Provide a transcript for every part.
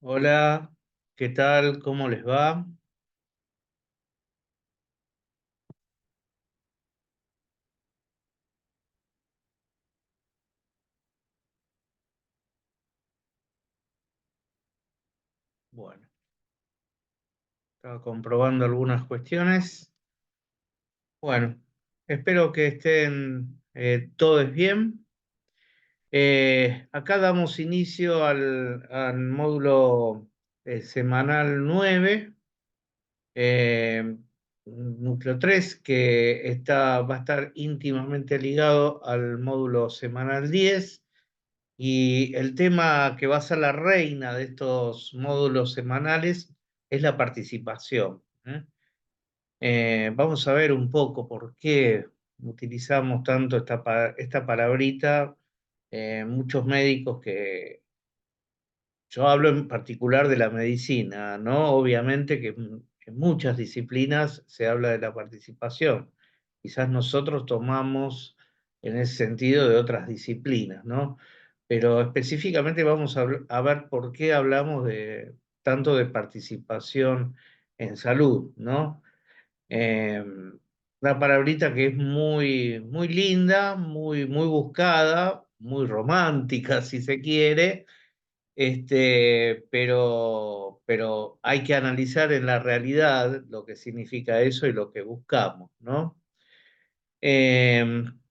Hola, ¿qué tal? ¿Cómo les va? Bueno, estaba comprobando algunas cuestiones. Bueno, espero que estén todos bien. Acá damos inicio al módulo semanal 9, eh, núcleo 3, que va a estar íntimamente ligado al módulo semanal 10. Y el tema que va a ser la reina de estos módulos semanales es la participación. Vamos a ver un poco por qué utilizamos tanto esta palabrita. Muchos médicos yo hablo en particular de la medicina, ¿no? Obviamente que en muchas disciplinas se habla de la participación. Quizás nosotros tomamos en ese sentido de otras disciplinas, ¿no? Pero específicamente vamos a ver por qué hablamos tanto de participación en salud, ¿no? Eh, una palabrita que es muy, muy linda, muy buscada, muy romántica, si se quiere, pero hay que analizar en la realidad lo que significa eso y lo que buscamos, ¿no?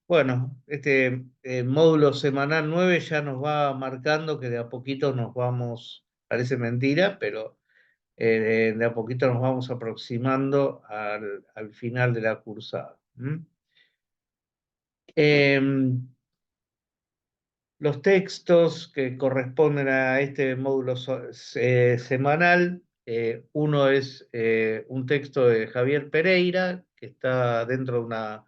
Bueno, este módulo semanal 9 ya nos va marcando que de a poquito nos vamos, parece mentira, pero de a poquito nos vamos aproximando al final de la cursada. Em, Los textos que corresponden a este módulo semanal, uno es un texto de Javier Pereira, que está dentro de una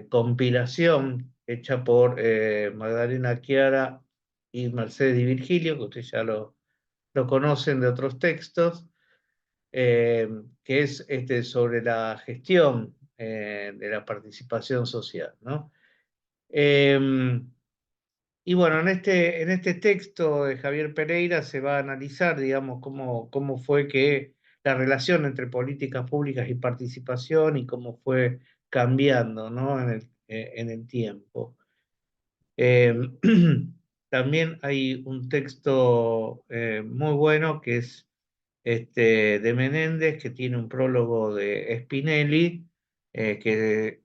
compilación hecha por Magdalena Chiara y Mercedes Di Virgilio, que ustedes ya lo conocen de otros textos, eh, que es sobre la gestión de la participación social, ¿no? Y bueno, en este texto de Javier Pereira se va a analizar, digamos, cómo fue que la relación entre políticas públicas y participación y cómo fue cambiando, ¿no? En el tiempo. Eh, También hay un texto muy bueno que es de Menéndez, que tiene un prólogo de Spinelli, que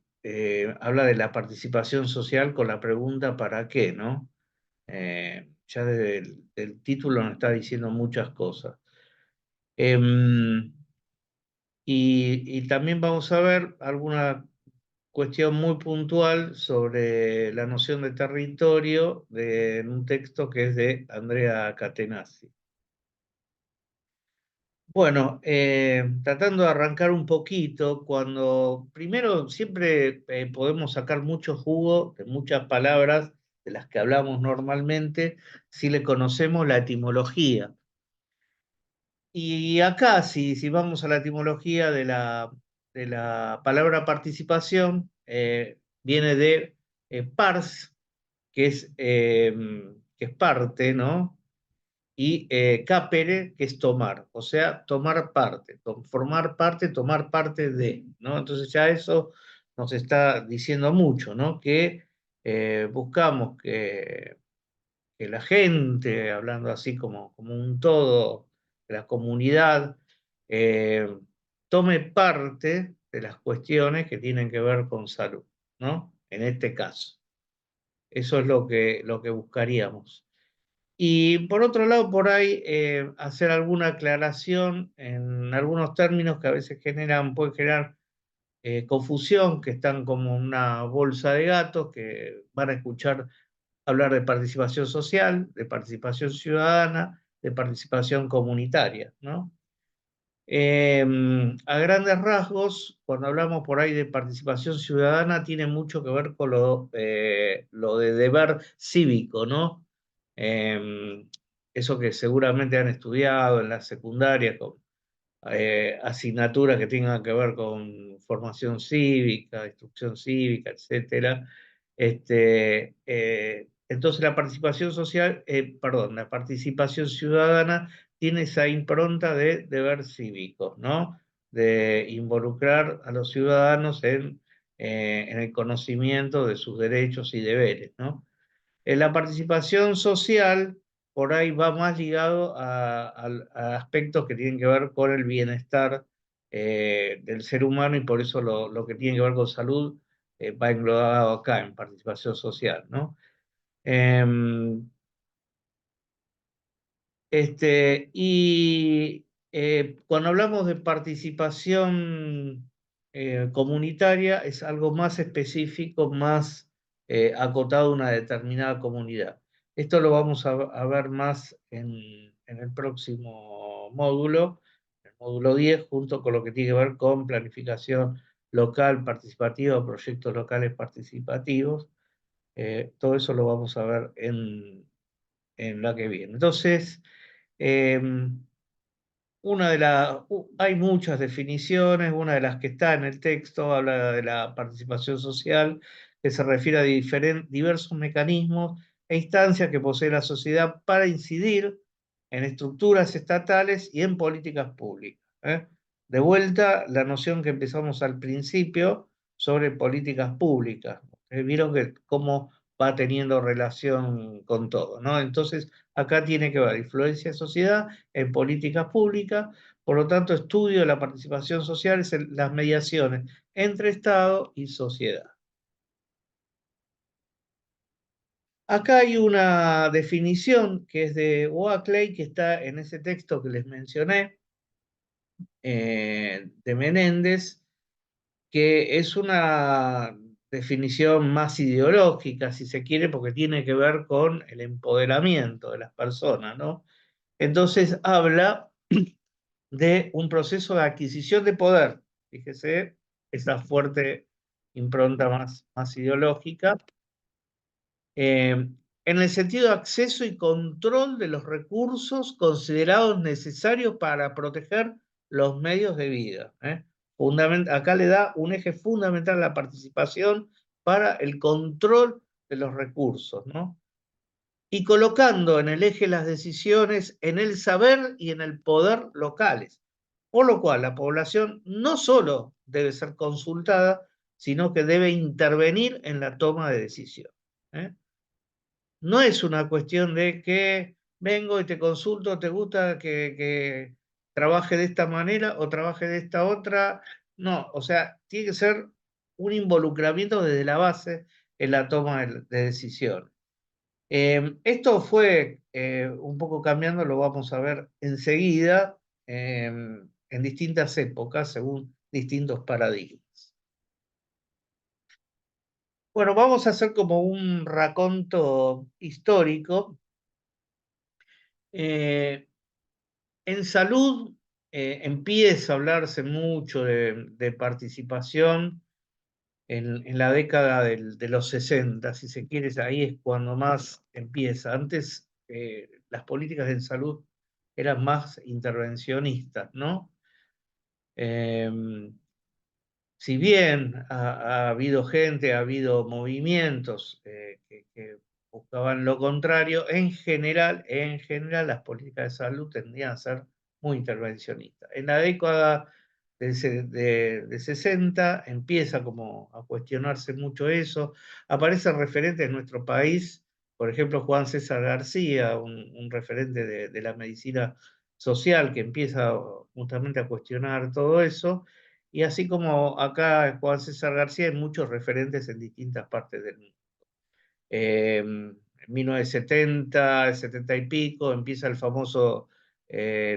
habla de la participación social con la pregunta ¿para qué?, ¿no? Ya desde el título nos está diciendo muchas cosas. Em, y también vamos a ver alguna cuestión muy puntual sobre la noción de territorio en un texto que es de Andrea Catenacci. Bueno, tratando de arrancar un poquito, cuando primero siempre podemos sacar mucho jugo de muchas palabras de las que hablamos normalmente si le conocemos la etimología. Y acá, si vamos a la etimología de la palabra participación, viene de pars, que es parte, ¿no? Y capere, que es tomar, o sea, tomar parte, formar parte, tomar parte de, ¿no? Entonces ya eso nos está diciendo mucho, ¿no? Que buscamos que la gente, hablando así como un todo, de la comunidad, eh, tome parte de las cuestiones que tienen que ver con salud, ¿no? En este caso. Eso es lo que buscaríamos. Y por otro lado, por ahí hacer alguna aclaración en algunos términos que a veces pueden generar confusión, que están como una bolsa de gatos, que van a escuchar hablar de participación social, de participación ciudadana, de participación comunitaria, ¿no? A grandes rasgos, cuando hablamos por ahí de participación ciudadana, tiene mucho que ver con lo de deber cívico, ¿no? Eso que seguramente han estudiado en la secundaria, con asignaturas que tengan que ver con formación cívica, instrucción cívica, etcétera. Entonces la participación social, perdón, la participación ciudadana tiene esa impronta de deber cívico, ¿no? De involucrar a los ciudadanos en el conocimiento de sus derechos y deberes, ¿no? La participación social por ahí va más ligado a aspectos que tienen que ver con el bienestar del ser humano y por eso lo que tiene que ver con salud va englobado acá en participación social, ¿no? Em, Cuando hablamos de participación comunitaria, es algo más específico, más acotado a una determinada comunidad. Esto lo vamos a ver más en el próximo módulo, el módulo 10, junto con lo que tiene que ver con planificación local participativa, proyectos locales participativos. Todo eso lo vamos a ver en la que viene. Entonces, eh, hay muchas definiciones, una de las que está en el texto habla de la participación social, que se refiere a diversos mecanismos e instancias que posee la sociedad para incidir en estructuras estatales y en políticas públicas. ¿Eh? De vuelta, la noción que empezamos al principio sobre políticas públicas. Vieron que cómo va teniendo relación con todo, ¿no? Entonces, acá tiene que ver influencia de sociedad en políticas públicas, por lo tanto, estudio de la participación social es las mediaciones entre Estado y sociedad. Acá hay una definición que es de Oakley, que está en ese texto que les mencioné, de Menéndez, que es una definición más ideológica, si se quiere, porque tiene que ver con el empoderamiento de las personas, ¿no? Entonces habla de un proceso de adquisición de poder. Fíjese, esa fuerte impronta más ideológica, en el sentido de acceso y control de los recursos considerados necesarios para proteger los medios de vida. Acá le da un eje fundamental a la participación para el control de los recursos, ¿no? Y colocando en el eje las decisiones en el saber y en el poder locales. Por lo cual, la población no solo debe ser consultada, sino que debe intervenir en la toma de decisión. ¿Eh? No es una cuestión de que vengo y te consulto, ¿te gusta que trabaje de esta manera o trabaje de esta otra? No, o sea, tiene que ser un involucramiento desde la base en la toma de decisiones. Esto fue un poco cambiando, lo vamos a ver enseguida, en distintas épocas, según distintos paradigmas. Bueno, vamos a hacer como un raconto histórico. Eh, en salud empieza a hablarse mucho de participación en la década de los 60, si se quiere, ahí es cuando más empieza. Antes las políticas en salud eran más intervencionistas, ¿no? Em, si bien ha habido gente, ha habido movimientos que buscaban lo contrario, en general las políticas de salud tendían a ser muy intervencionistas. En la década de 60 empieza como a cuestionarse mucho eso, aparecen referentes en nuestro país, por ejemplo Juan César García, un referente de la medicina social que empieza justamente a cuestionar todo eso, y así como acá Juan César García, hay muchos referentes en distintas partes del mundo. En 1970, 70 y pico, empieza el famoso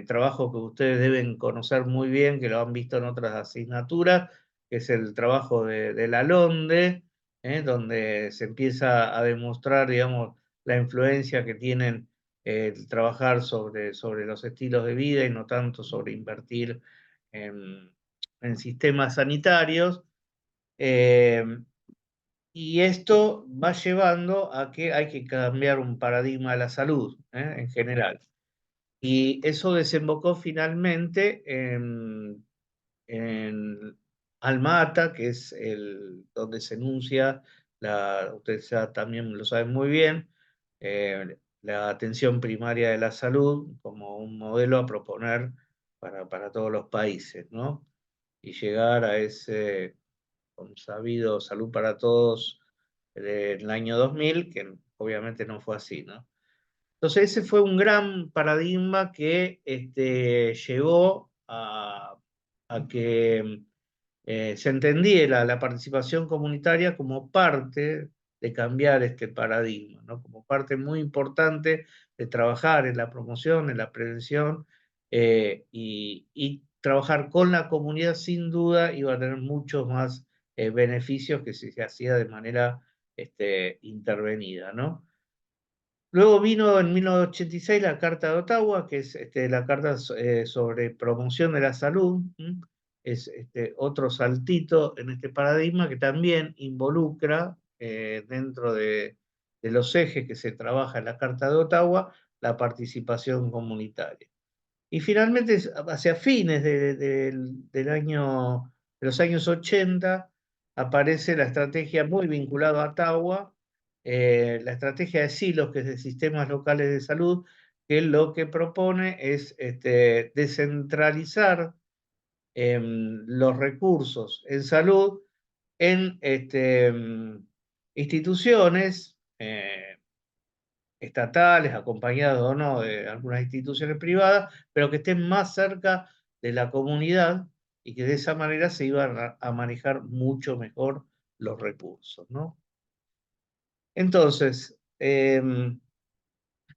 trabajo que ustedes deben conocer muy bien, que lo han visto en otras asignaturas, que es el trabajo de Lalonde, donde se empieza a demostrar, digamos, la influencia que tienen el trabajar sobre los estilos de vida y no tanto sobre invertir en, en sistemas sanitarios. Eh, y esto va llevando a que hay que cambiar un paradigma de la salud, en general. Y eso desembocó finalmente en Alma Ata, que es donde se enuncia, ustedes ya también lo saben muy bien, la atención primaria de la salud como un modelo a proponer para todos los países, ¿no? Y llegar a ese consabido salud para todos del año 2000, que obviamente no fue así, ¿no? Entonces ese fue un gran paradigma que llevó a que se entendiera la participación comunitaria como parte de cambiar este paradigma, ¿no? Como parte muy importante de trabajar en la promoción, en la prevención y trabajar con la comunidad sin duda iba a tener muchos más beneficios que si se hacía de manera intervenida, ¿no? Luego vino en 1986 la Carta de Ottawa, que es la carta sobre promoción de la salud. Es otro saltito en este paradigma que también involucra dentro de los ejes que se trabaja en la Carta de Ottawa la participación comunitaria. Y finalmente, hacia fines de los años 80, aparece la estrategia muy vinculada a Ottawa, la estrategia de silos, que es de sistemas locales de salud, que lo que propone es descentralizar los recursos en salud en instituciones estatales, acompañados o no de algunas instituciones privadas, pero que estén más cerca de la comunidad y que de esa manera se iban a manejar mucho mejor los recursos, ¿no? Entonces,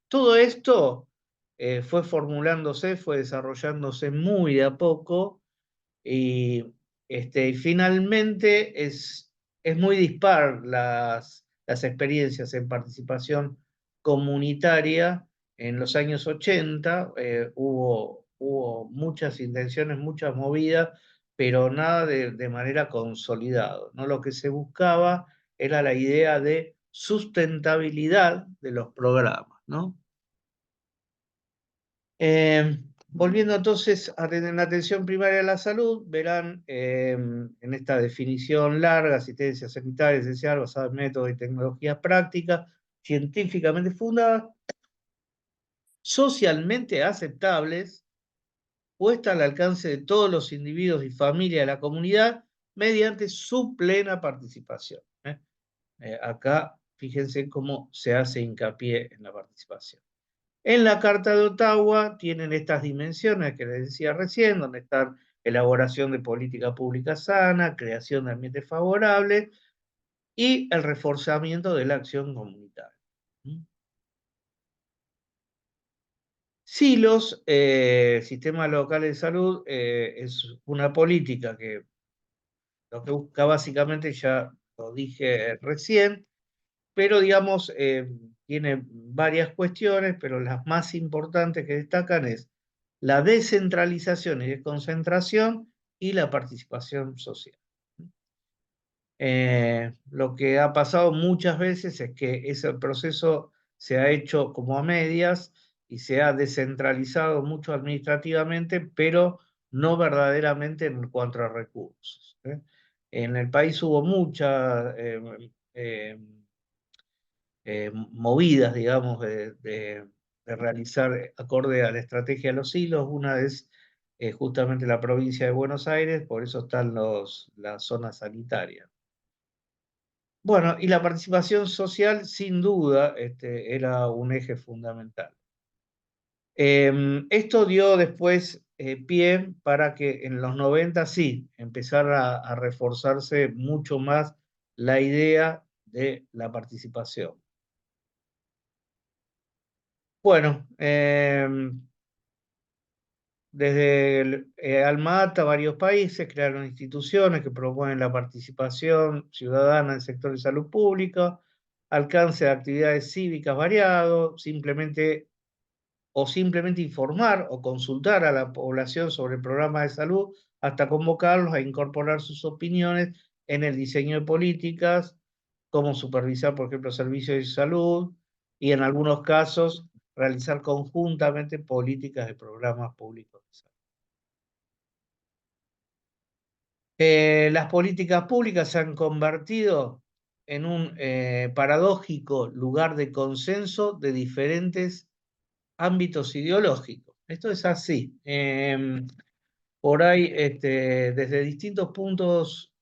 todo esto fue formulándose, fue desarrollándose muy de a poco y finalmente es muy dispar las experiencias en participación comunitaria. En los años 80 hubo muchas intenciones, muchas movidas, pero nada de manera consolidada, ¿no? Lo que se buscaba era la idea de sustentabilidad de los programas, ¿no? Volviendo entonces a la atención primaria de la salud, verán en esta definición larga, asistencia sanitaria esencial basada en métodos y tecnologías prácticas, científicamente fundadas, socialmente aceptables, puesta al alcance de todos los individuos y familias de la comunidad mediante su plena participación. Acá fíjense cómo se hace hincapié en la participación. En la Carta de Ottawa tienen estas dimensiones que les decía recién, donde están elaboración de política pública sana, creación de ambientes favorables y el reforzamiento de la acción comunitaria. SILOS, Sistema Local de Salud, es una política que lo que busca básicamente, ya lo dije recién, pero digamos, tiene varias cuestiones, pero las más importantes que destacan es la descentralización y desconcentración y la participación social. Lo que ha pasado muchas veces es que ese proceso se ha hecho como a medias y se ha descentralizado mucho administrativamente, pero no verdaderamente en cuanto a recursos. En el país hubo mucha movidas, digamos, de realizar acorde a la estrategia de los hilos. Una es justamente la provincia de Buenos Aires, por eso están las zonas sanitarias. Bueno, y la participación social, sin duda, era un eje fundamental. Esto dio después pie para que en los 90 sí empezara a reforzarse mucho más la idea de la participación. Bueno, desde Alma Ata, varios países crearon instituciones que promueven la participación ciudadana en el sector de salud pública, alcance de actividades cívicas variado, simplemente informar o consultar a la población sobre programas de salud, hasta convocarlos a incorporar sus opiniones en el diseño de políticas, como supervisar, por ejemplo, servicios de salud, y en algunos casos realizar conjuntamente políticas de programas públicos de salud. Las políticas públicas se han convertido en un paradójico lugar de consenso de diferentes ámbitos ideológicos. Esto es así. Por ahí, desde distintos puntos,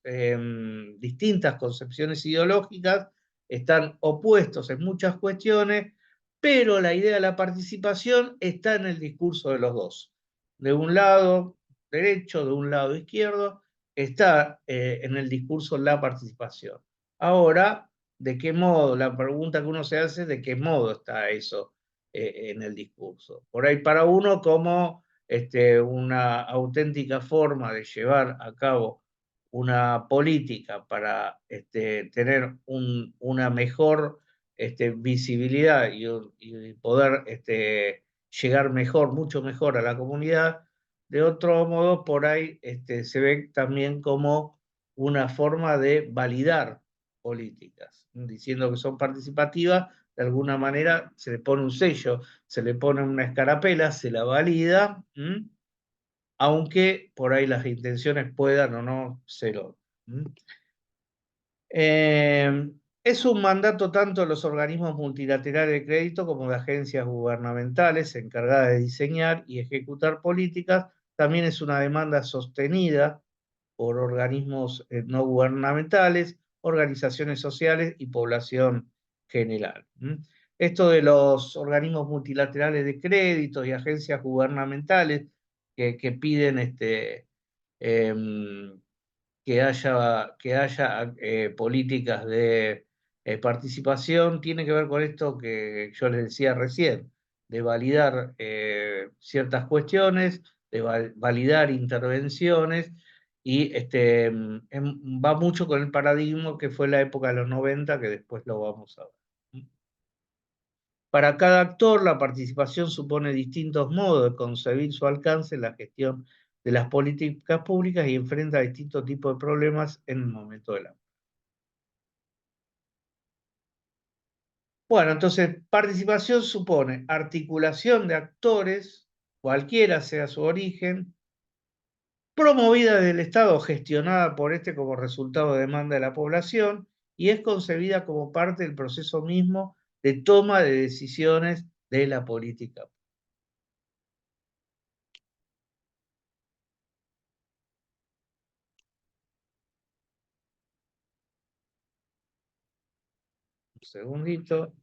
distintas concepciones ideológicas están opuestos en muchas cuestiones, pero la idea de la participación está en el discurso de los dos. De un lado derecho, de un lado izquierdo, está en el discurso la participación. Ahora, ¿de qué modo? La pregunta que uno se hace es ¿de qué modo está eso en el discurso? Por ahí para uno como una auténtica forma de llevar a cabo una política para tener una mejor visibilidad y poder llegar mejor, mucho mejor a la comunidad. De otro modo, por ahí se ve también como una forma de validar políticas, diciendo que son participativas, de alguna manera se le pone un sello, se le pone una escarapela, se la valida, aunque por ahí las intenciones puedan o no ser otras. Es un mandato tanto de los organismos multilaterales de crédito como de agencias gubernamentales encargadas de diseñar y ejecutar políticas. También es una demanda sostenida por organismos no gubernamentales, organizaciones sociales y población general. Esto de los organismos multilaterales de crédito y agencias gubernamentales que piden em, que haya políticas de participación, tiene que ver con esto que yo les decía recién, de validar ciertas cuestiones, de validar intervenciones, y va mucho con el paradigma que fue la época de los 90, que después lo vamos a ver. Para cada actor, la participación supone distintos modos de concebir su alcance en la gestión de las políticas públicas y enfrenta distintos tipos de problemas en el momento de la... Bueno, entonces, participación supone articulación de actores, cualquiera sea su origen, promovida desde el Estado, gestionada por este como resultado de demanda de la población, y es concebida como parte del proceso mismo de toma de decisiones de la política. Un segundito.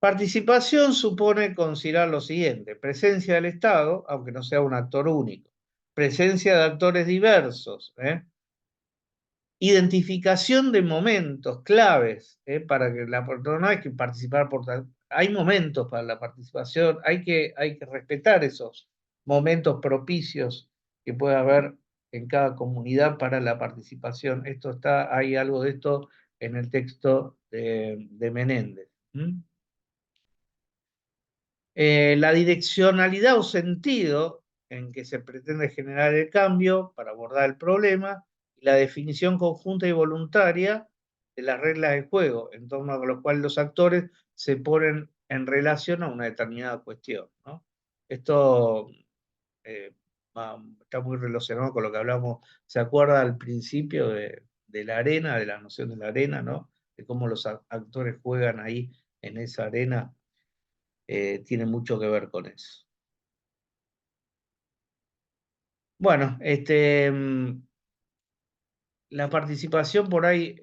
Participación supone considerar lo siguiente: presencia del Estado, aunque no sea un actor único, presencia de actores diversos, identificación de momentos claves, para que no hay que participar hay momentos para la participación, hay que respetar esos momentos propicios que puede haber en cada comunidad para la participación. Hay algo de esto en el texto de Menéndez. La direccionalidad o sentido en que se pretende generar el cambio para abordar el problema, y la definición conjunta y voluntaria de las reglas del juego, en torno a lo cual los actores se ponen en relación a una determinada cuestión, ¿no? Esto eh, está muy relacionado con lo que hablamos, ¿se acuerda al principio de la arena, de la noción de la arena, ¿no? De cómo los actores juegan ahí en esa arena. Tiene mucho que ver con eso. Bueno, la participación por ahí,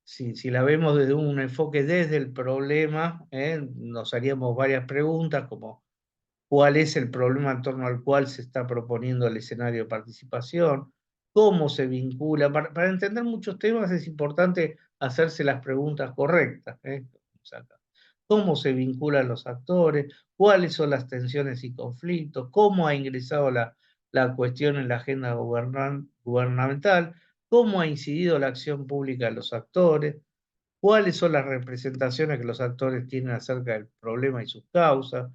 si la vemos desde un enfoque desde el problema, nos haríamos varias preguntas, como cuál es el problema en torno al cual se está proponiendo el escenario de participación, cómo se vincula. Para entender muchos temas es importante hacerse las preguntas correctas. ¿Cómo se vinculan los actores? ¿Cuáles son las tensiones y conflictos? ¿Cómo ha ingresado la cuestión en la agenda gubernamental? ¿Cómo ha incidido la acción pública de los actores? ¿Cuáles son las representaciones que los actores tienen acerca del problema y sus causas,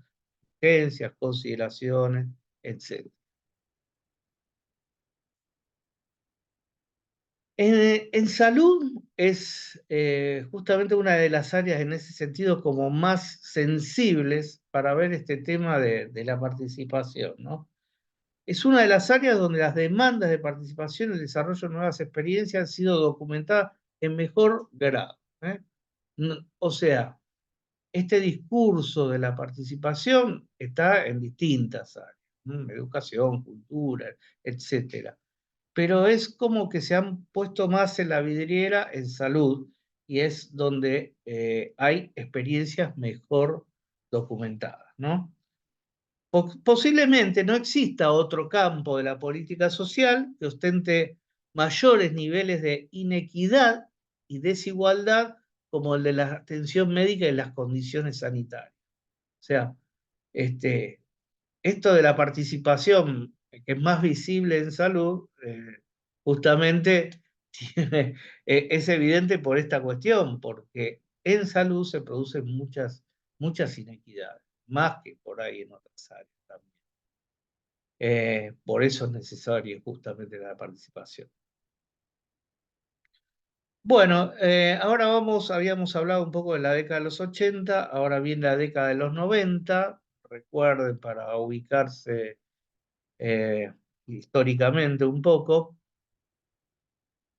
urgencias, consideraciones, etcétera? En salud es justamente una de las áreas en ese sentido como más sensibles para ver este tema de la participación, ¿no? es una de las áreas donde las demandas de participación y el desarrollo de nuevas experiencias han sido documentadas en mejor grado. O sea, este discurso de la participación está en distintas áreas, educación, cultura, etcétera. Pero es como que se han puesto más en la vidriera en salud y es donde hay experiencias mejor documentadas, ¿no? Posiblemente no exista otro campo de la política social que ostente mayores niveles de inequidad y desigualdad como el de la atención médica y las condiciones sanitarias. O sea, esto de la participación, que es más visible en salud, justamente es evidente por esta cuestión, porque en salud se producen muchas inequidades, más que por ahí en otras áreas también. Por eso es necesaria justamente la participación. Bueno, ahora habíamos hablado un poco de la década de los 80, ahora viene la década de los 90, recuerden para ubicarse históricamente un poco,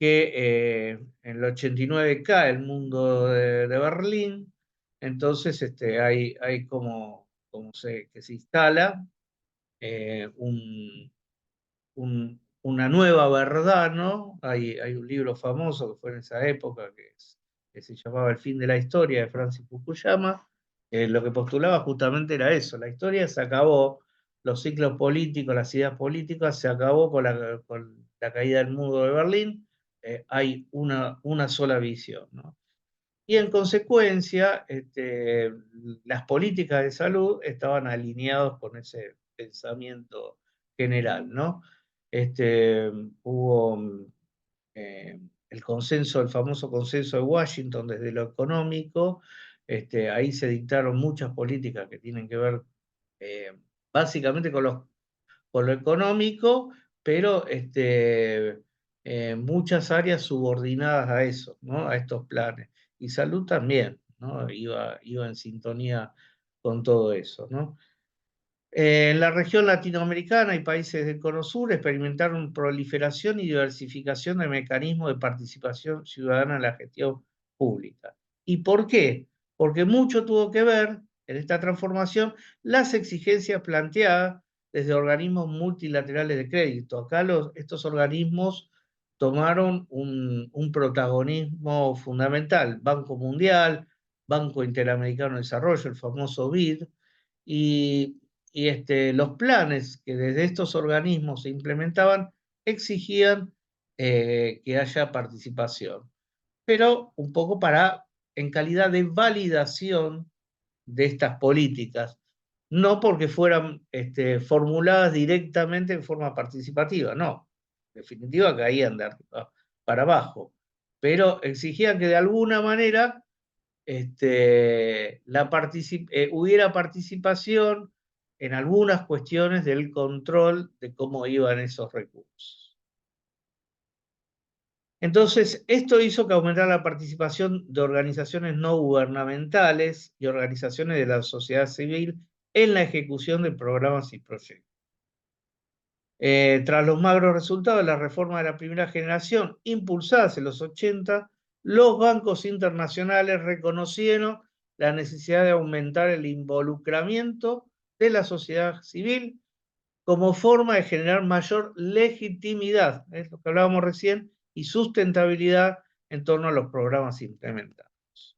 que en el 89 cae el mundo de Berlín, entonces hay que se instala una nueva verdad, ¿no? Hay un libro famoso que fue en esa época que se llamaba El fin de la historia de Francis Fukuyama. Lo que postulaba justamente era eso, la historia se acabó, los ciclos políticos, las ideas políticas se acabó con la caída del muro de Berlín, hay una sola visión, ¿no? Y en consecuencia, las políticas de salud estaban alineados con ese pensamiento general, ¿no? Hubo eh, el consenso, el famoso consenso de Washington desde lo económico, ahí se dictaron muchas políticas que tienen que ver eh, básicamente con lo económico, pero muchas áreas subordinadas a eso, ¿no? A estos planes. Y salud también, ¿no? Iba en sintonía con todo eso, ¿no? En la región latinoamericana y países del Cono Sur experimentaron proliferación y diversificación de mecanismos de participación ciudadana en la gestión pública. ¿Y por qué? Porque mucho tuvo que ver en esta transformación las exigencias planteadas desde organismos multilaterales de crédito. Acá estos organismos tomaron un protagonismo fundamental. Banco Mundial, Banco Interamericano de Desarrollo, el famoso BID, y los planes que desde estos organismos se implementaban exigían que haya participación, pero un poco en calidad de validación de estas políticas, no porque fueran formuladas directamente en forma participativa, no, en definitiva caían de arriba para abajo, pero exigían que de alguna manera hubiera participación en algunas cuestiones del control de cómo iban esos recursos. Entonces, esto hizo que aumentara la participación de organizaciones no gubernamentales y organizaciones de la sociedad civil en la ejecución de programas y proyectos. Tras los magros resultados de la reforma de la primera generación, impulsadas en los 80, los bancos internacionales reconocieron la necesidad de aumentar el involucramiento de la sociedad civil como forma de generar mayor legitimidad, es lo que hablábamos recién, y sustentabilidad en torno a los programas implementados.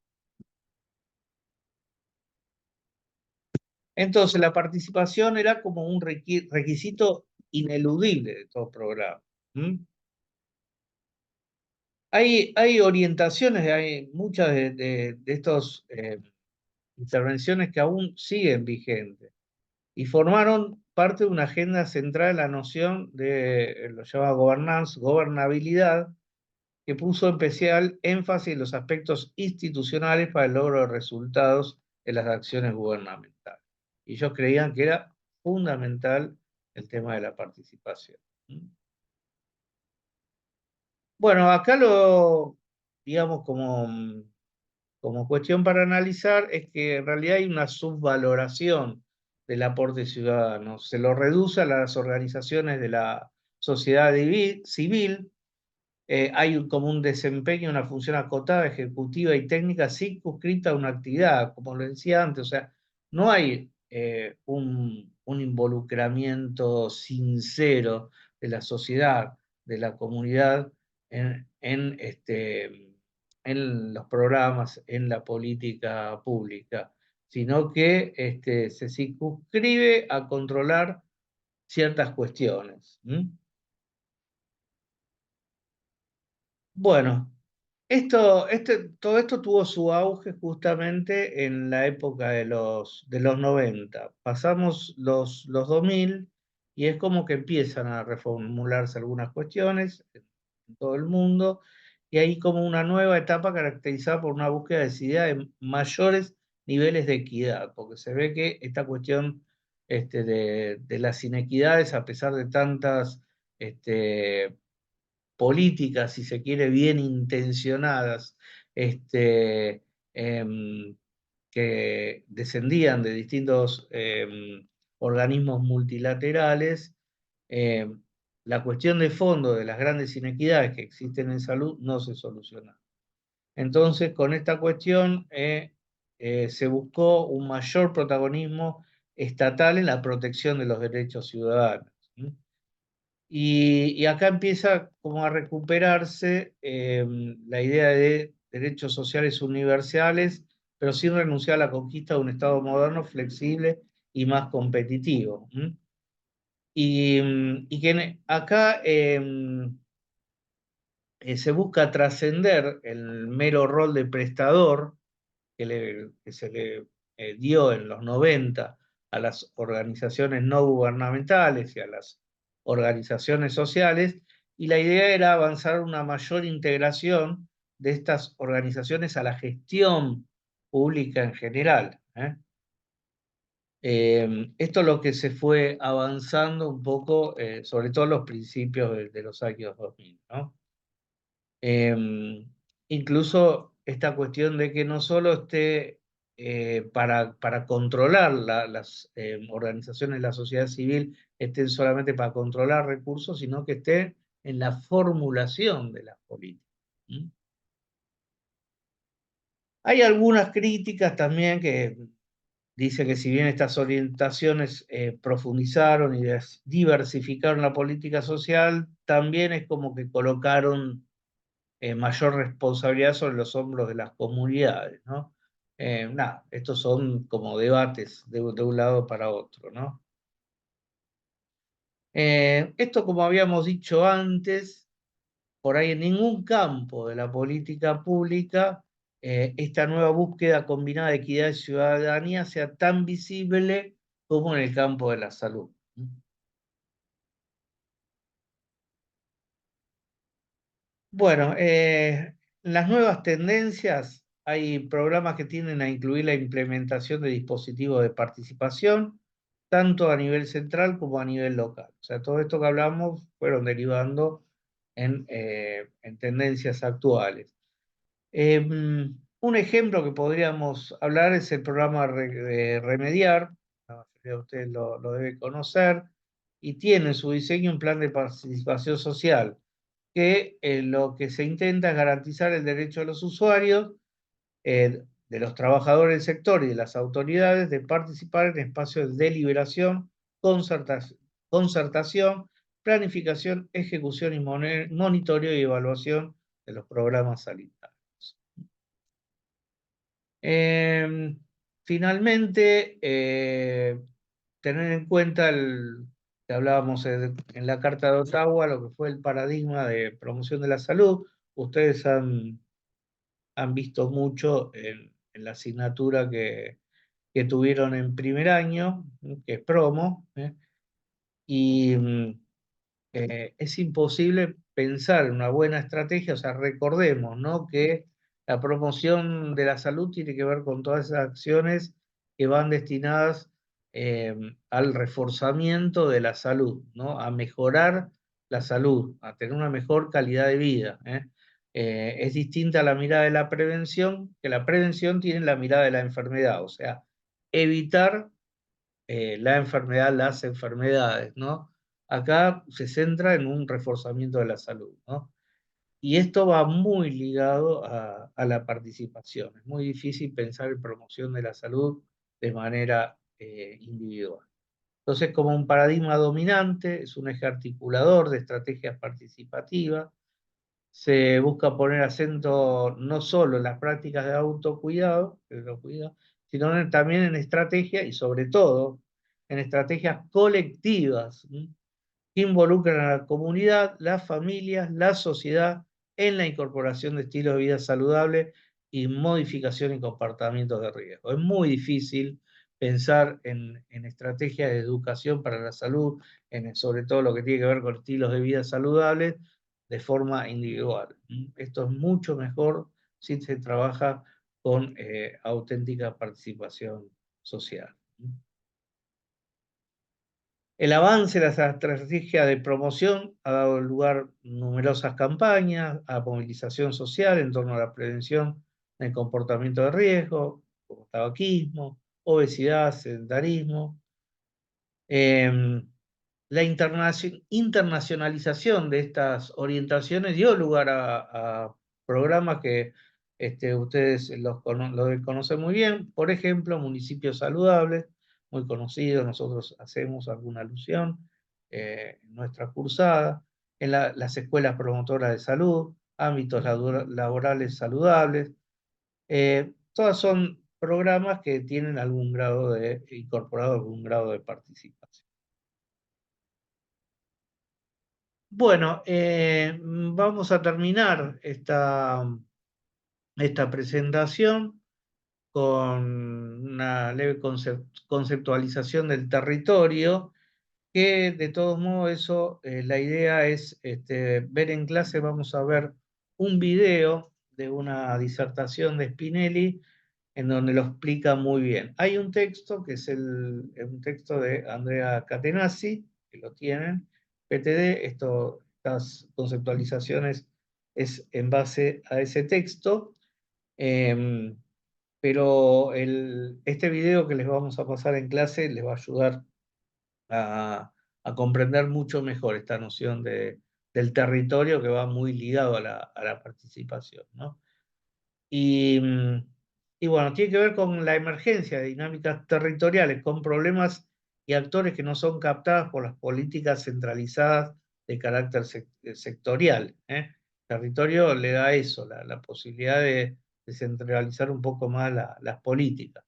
Entonces, la participación era como un requisito ineludible de todo programa. Hay orientaciones, hay muchas de estas intervenciones que aún siguen vigentes y formaron parte de una agenda central en la noción de lo llama governance, gobernabilidad, que puso especial énfasis en los aspectos institucionales para el logro de resultados de las acciones gubernamentales. Y ellos creían que era fundamental el tema de la participación. Bueno, acá digamos, como cuestión para analizar es que en realidad hay una subvaloración del aporte ciudadano. Se lo reduce a las organizaciones de la sociedad civil. Hay como un desempeño, una función acotada, ejecutiva y técnica circunscrita a una actividad, como lo decía antes. O sea, no hay un involucramiento sincero de la sociedad, de la comunidad en los programas, en la política pública, sino que se circunscribe a controlar ciertas cuestiones. Bueno, todo esto tuvo su auge justamente en la época de los 90. Pasamos los 2000 y es como que empiezan a reformularse algunas cuestiones en todo el mundo, y hay como una nueva etapa caracterizada por una búsqueda decidida de mayores niveles de equidad, porque se ve que esta cuestión de las inequidades, a pesar de tantas políticas, si se quiere, bien intencionadas, em, que descendían de distintos organismos multilaterales, la cuestión de fondo de las grandes inequidades que existen en salud no se soluciona. Entonces, con esta cuestión se buscó un mayor protagonismo estatal en la protección de los derechos ciudadanos. Y acá empieza como a recuperarse la idea de derechos sociales universales, pero sin renunciar a la conquista de un Estado moderno, flexible y más competitivo. Y que acá se busca trascender el mero rol de prestador que se le dio en los 90 a las organizaciones no gubernamentales y a las organizaciones sociales, y la idea era avanzar una mayor integración de estas organizaciones a la gestión pública en general. Esto es lo que se fue avanzando un poco, sobre todo los principios de los años 2000, ¿no? Incluso esta cuestión de que no solo esté para controlar las organizaciones de la sociedad civil, estén solamente para controlar recursos, sino que esté en la formulación de las políticas. Hay algunas críticas también que dicen que si bien estas orientaciones profundizaron y diversificaron la política social, también es como que colocaron mayor responsabilidad sobre los hombros de las comunidades, ¿no? Nada, estos son como debates de un lado para otro, ¿no? Esto, como habíamos dicho antes, por ahí en ningún campo de la política pública, esta nueva búsqueda combinada de equidad y ciudadanía sea tan visible como en el campo de la salud. Bueno, las nuevas tendencias, hay programas que tienden a incluir la implementación de dispositivos de participación, tanto a nivel central como a nivel local. O sea, todo esto que hablamos fueron derivando en tendencias actuales. Un ejemplo que podríamos hablar es el programa de Remediar, la mayoría de ustedes lo deben conocer, y tiene en su diseño un plan de participación social que lo que se intenta es garantizar el derecho de los usuarios, de los trabajadores del sector y de las autoridades de participar en espacios de deliberación, concertación, planificación, ejecución y monitoreo y evaluación de los programas sanitarios. Finalmente, tener en cuenta el que hablábamos en la Carta de Ottawa, lo que fue el paradigma de promoción de la salud. Ustedes han visto mucho en la asignatura que tuvieron en primer año, que es promo, y es imposible pensar en una buena estrategia. O sea, recordemos, ¿no?, que la promoción de la salud tiene que ver con todas esas acciones que van destinadas al reforzamiento de la salud, ¿no?, a mejorar la salud, a tener una mejor calidad de vida. Es distinta la mirada de la prevención, que la prevención tiene la mirada de la enfermedad, o sea, evitar la enfermedad, las enfermedades, ¿no? Acá se centra en un reforzamiento de la salud, ¿no? Y esto va muy ligado a la participación. Es muy difícil pensar en promoción de la salud de manera individual. Entonces, como un paradigma dominante, es un eje articulador de estrategias participativas. Se busca poner acento no solo en las prácticas de autocuidado, sino también en estrategias y sobre todo en estrategias colectivas, que involucran a la comunidad, las familias, la sociedad en la incorporación de estilos de vida saludables y modificación en comportamientos de riesgo. Es muy difícil pensar en estrategias de educación para la salud, sobre todo lo que tiene que ver con estilos de vida saludables, de forma individual. Esto es mucho mejor si se trabaja con auténtica participación social. El avance de la estrategia de promoción ha dado lugar a numerosas campañas, a movilización social en torno a la prevención del comportamiento de riesgo, como tabaquismo, obesidad, sedentarismo. La internacionalización de estas orientaciones dio lugar a programas que ustedes lo conocen muy bien, por ejemplo, Municipios Saludables, muy conocidos, nosotros hacemos alguna alusión en nuestra cursada, en las escuelas promotoras de salud, ámbitos laborales saludables, todas son programas que tienen algún grado incorporado algún grado de participación. Bueno, vamos a terminar esta presentación con una leve conceptualización del territorio, que de todos modos eso, la idea es ver en clase, vamos a ver un video de una disertación de Spinelli en donde lo explica muy bien. Hay un texto que es un texto de Andrea Catenacci, que lo tienen, PTD, estas conceptualizaciones es en base a ese texto, eh, pero este video que les vamos a pasar en clase les va a ayudar a comprender mucho mejor esta noción del territorio que va muy ligado a la participación, ¿no? Y, y bueno, tiene que ver con la emergencia de dinámicas territoriales, con problemas y actores que no son captadas por las políticas centralizadas de carácter sectorial. Territorio le da eso, la posibilidad de centralizar un poco más las políticas.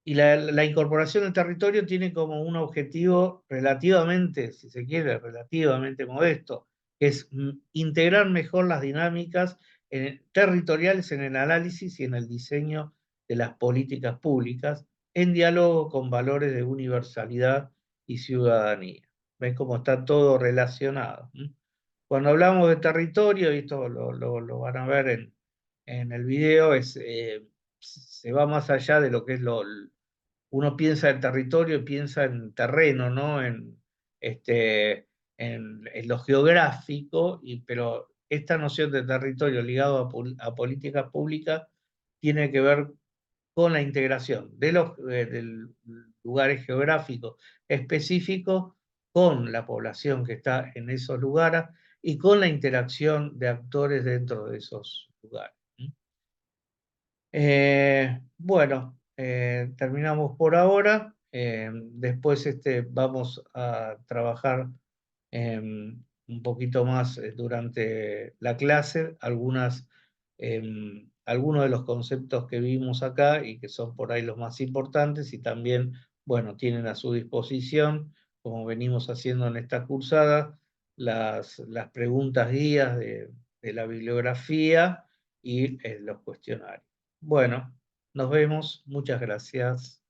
Y la incorporación del territorio tiene como un objetivo relativamente, si se quiere, relativamente modesto, que es integrar mejor las dinámicas territoriales en el análisis y en el diseño de las políticas públicas, en diálogo con valores de universalidad y ciudadanía. ¿Ven cómo está todo relacionado? Cuando hablamos de territorio, y esto lo van a ver en el video, se va más allá de lo que es uno piensa en territorio y piensa en terreno, ¿no? En lo geográfico, pero esta noción de territorio ligado a políticas públicas tiene que ver con la integración de lugares geográficos específicos con la población que está en esos lugares y con la interacción de actores dentro de esos lugares. Bueno, terminamos por ahora. Después vamos a trabajar un poquito más durante la clase algunos de los conceptos que vimos acá y que son por ahí los más importantes y también, bueno, tienen a su disposición, como venimos haciendo en esta cursada, las preguntas guías de la bibliografía y los cuestionarios. Bueno, nos vemos. Muchas gracias.